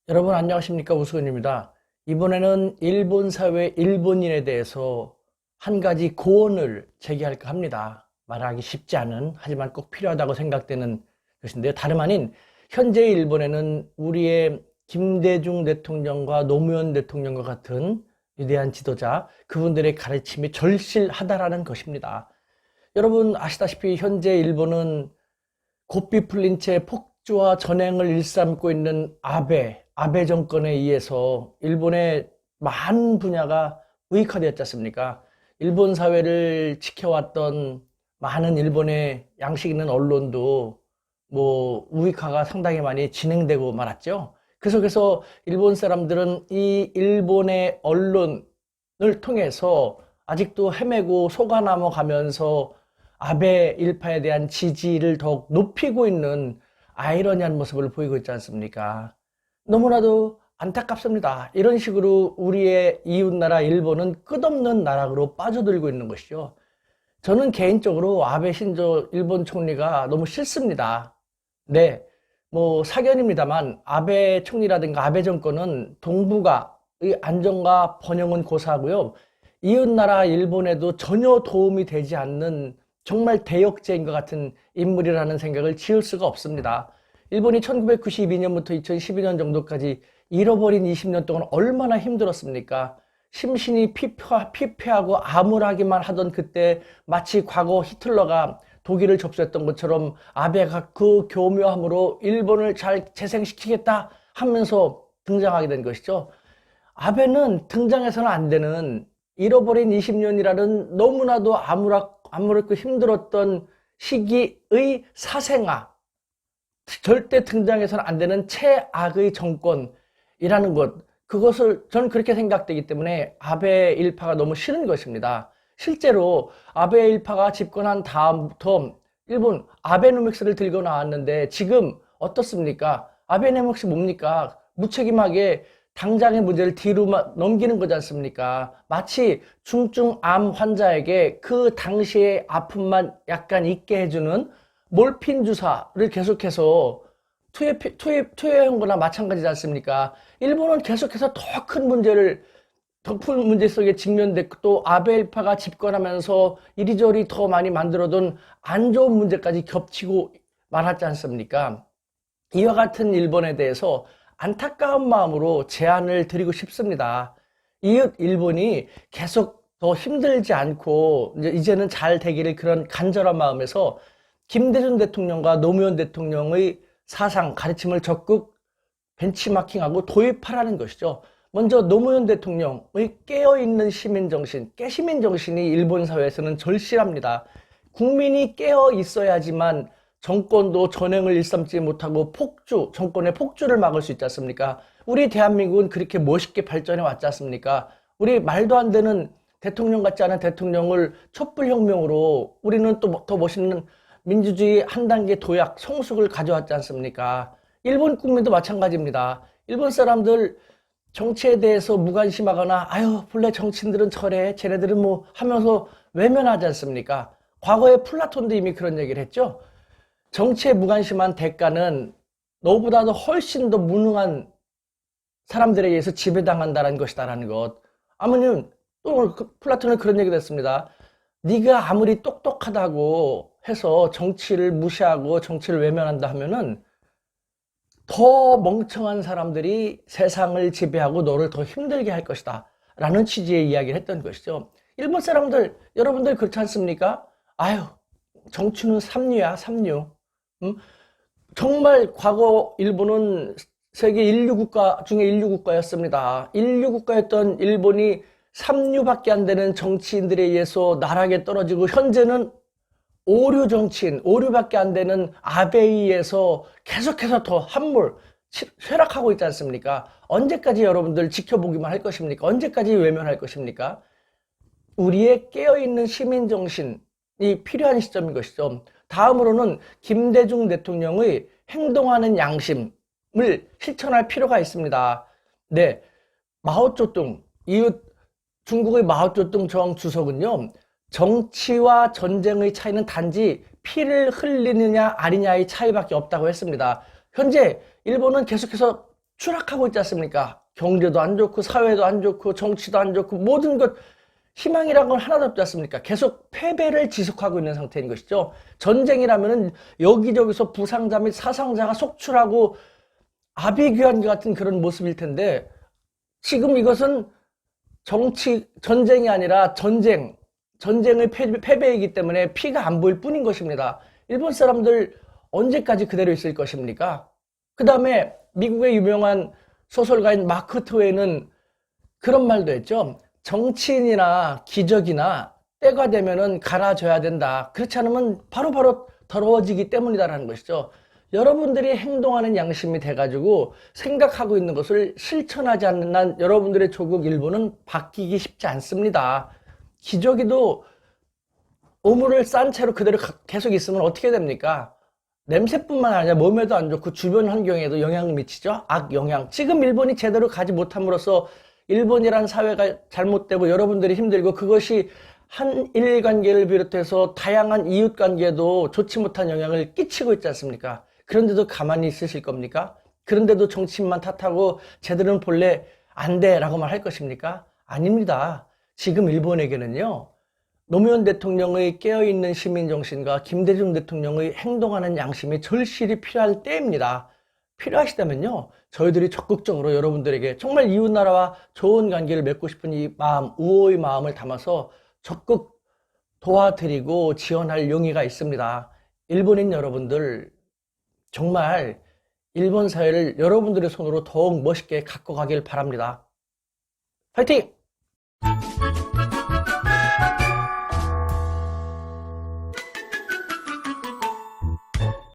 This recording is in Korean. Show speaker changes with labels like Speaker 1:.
Speaker 1: 여러분 안녕하십니까, 우수근입니다. 이번에는 일본 사회 일본인에 대해서 한 가지 고언을 제기할까 합니다. 말하기 쉽지 않은, 하지만 꼭 필요하다고 생각되는 것인데요. 다름 아닌 현재 일본에는 우리의 김대중 대통령과 노무현 대통령과 같은 위대한 지도자, 그분들의 가르침이 절실하다라는 것입니다. 여러분 아시다시피 현재 일본은 고삐 풀린 채 폭주와 전행을 일삼고 있는 아베 정권에 의해서 일본의 많은 분야가 우익화되었지 않습니까? 일본 사회를 지켜왔던 많은 일본의 양식 있는 언론도 우익화가 상당히 많이 진행되고 말았죠. 그 속에서 일본 사람들은 이 일본의 언론을 통해서 아직도 헤매고 속아남아 가면서 아베 일파에 대한 지지를 더욱 높이고 있는 아이러니한 모습을 보이고 있지 않습니까? 너무나도 안타깝습니다. 이런 식으로 우리의 이웃나라 일본은 끝없는 나락으로 빠져들고 있는 것이죠. 저는 개인적으로 아베 신조 일본 총리가 너무 싫습니다. 네, 사견입니다만 아베 총리라든가 아베 정권은 동북아의 안정과 번영은 고사하고요. 이웃나라 일본에도 전혀 도움이 되지 않는 정말 대역죄인 것 같은 인물이라는 생각을 지울 수가 없습니다. 일본이 1992년부터 2012년 정도까지 잃어버린 20년 동안 얼마나 힘들었습니까? 심신이 피폐하고 암울하기만 하던 그때 마치 과거 히틀러가 독일을 접수했던 것처럼 아베가 그 교묘함으로 일본을 잘 재생시키겠다 하면서 등장하게 된 것이죠. 아베는 등장해서는 안 되는 잃어버린 20년이라는 너무나도 암울했고 힘들었던 시기의 사생아, 절대 등장해서는 안 되는 최악의 정권이라는 것, 그것을 저는 그렇게 생각되기 때문에 아베 일파가 너무 싫은 것입니다. 실제로 아베 일파가 집권한 다음부터 일본 아베노믹스를 들고 나왔는데 지금 어떻습니까? 아베노믹스 뭡니까? 무책임하게 당장의 문제를 뒤로 넘기는 거지 않습니까? 마치 중증암 환자에게 그 당시의 아픔만 약간 잊게 해주는 몰핀 주사를 계속해서 투여한 거나 마찬가지지 않습니까? 일본은 계속해서 더 큰 문제를, 더 큰 문제 속에 직면됐고 또 아베 일파가 집권하면서 이리저리 더 많이 만들어둔 안 좋은 문제까지 겹치고 말았지 않습니까? 이와 같은 일본에 대해서 안타까운 마음으로 제안을 드리고 싶습니다. 이웃 일본이 계속 더 힘들지 않고 이제는 잘 되기를 그런 간절한 마음에서 김대중 대통령과 노무현 대통령의 사상, 가르침을 적극 벤치마킹하고 도입하라는 것이죠. 먼저 노무현 대통령의 깨어있는 시민정신, 깨시민정신이 일본 사회에서는 절실합니다. 국민이 깨어 있어야지만 정권도 전행을 일삼지 못하고 정권의 폭주를 막을 수 있지 않습니까? 우리 대한민국은 그렇게 멋있게 발전해 왔지 않습니까? 우리 말도 안 되는 대통령 같지 않은 대통령을 촛불혁명으로 우리는 또 더 멋있는 민주주의 한 단계 도약, 성숙을 가져왔지 않습니까? 일본 국민도 마찬가지입니다. 일본 사람들 정치에 대해서 무관심하거나 아유 본래 정치인들은 저래 쟤네들은 뭐 하면서 외면하지 않습니까? 과거에 플라톤도 이미 그런 얘기를 했죠. 정치에 무관심한 대가는 너보다도 훨씬 더 무능한 사람들에 의해서 지배당한다는 것이다라는 것. 아무튼 또 플라톤은 그런 얘기도 했습니다. 네가 아무리 똑똑하다고 해서 정치를 무시하고 정치를 외면한다 하면은 더 멍청한 사람들이 세상을 지배하고 너를 더 힘들게 할 것이다 라는 취지의 이야기를 했던 것이죠. 일본 사람들 여러분들 그렇지 않습니까? 아유 정치는 삼류야 삼류. 정말 과거 일본은 세계 인류 국가 중에 인류 국가였습니다. 인류 국가였던 일본이 삼류밖에 안 되는 정치인들에 의해서 나락에 떨어지고 현재는 오류 정치인, 오류밖에 안 되는 아베에 의해서 계속해서 더 쇠락하고 있지 않습니까? 언제까지 여러분들 지켜보기만 할 것입니까? 언제까지 외면할 것입니까? 우리의 깨어있는 시민정신이 필요한 시점인 것이죠. 다음으로는 김대중 대통령의 행동하는 양심을 실천할 필요가 있습니다. 네, 마오쩌둥, 이웃 중국의 마오쩌둥 정주석은요, 정치와 전쟁의 차이는 단지 피를 흘리느냐 아니냐의 차이밖에 없다고 했습니다. 현재 일본은 계속해서 추락하고 있지 않습니까? 경제도 안 좋고 사회도 안 좋고 정치도 안 좋고 모든 것 희망이란 건 하나도 없지 않습니까? 계속 패배를 지속하고 있는 상태인 것이죠. 전쟁이라면은 여기저기서 부상자 및 사상자가 속출하고 아비규환 같은 그런 모습일 텐데 지금 이것은 전쟁이 아니라 전쟁의 패배이기 때문에 피가 안 보일 뿐인 것입니다. 일본 사람들 언제까지 그대로 있을 것입니까? 그 다음에 미국의 유명한 소설가인 마크 트웨이는 그런 말도 했죠. 정치인이나 기적이나 때가 되면은 갈아줘야 된다. 그렇지 않으면 바로바로 더러워지기 때문이다라는 것이죠. 여러분들이 행동하는 양심이 돼가지고 생각하고 있는 것을 실천하지 않는 한 여러분들의 조국 일본은 바뀌기 쉽지 않습니다. 기저귀도 오물을 싼 채로 그대로 계속 있으면 어떻게 됩니까? 냄새뿐만 아니라 몸에도 안 좋고 주변 환경에도 영향을 미치죠. 악영향. 지금 일본이 제대로 가지 못함으로써 일본이란 사회가 잘못되고 여러분들이 힘들고 그것이 한일 관계를 비롯해서 다양한 이웃 관계에도 좋지 못한 영향을 끼치고 있지 않습니까? 그런데도 가만히 있으실 겁니까? 그런데도 정치인만 탓하고 제대로는 본래 안 돼 라고 말할 것입니까? 아닙니다. 지금 일본에게는요. 노무현 대통령의 깨어있는 시민정신과 김대중 대통령의 행동하는 양심이 절실히 필요할 때입니다. 필요하시다면요. 저희들이 적극적으로 여러분들에게 정말 이웃나라와 좋은 관계를 맺고 싶은 이 마음, 우호의 마음을 담아서 적극 도와드리고 지원할 용의가 있습니다. 일본인 여러분들 정말 일본 사회를 여러분들의 손으로 더욱 멋있게 갖고 가길 바랍니다. 파이팅!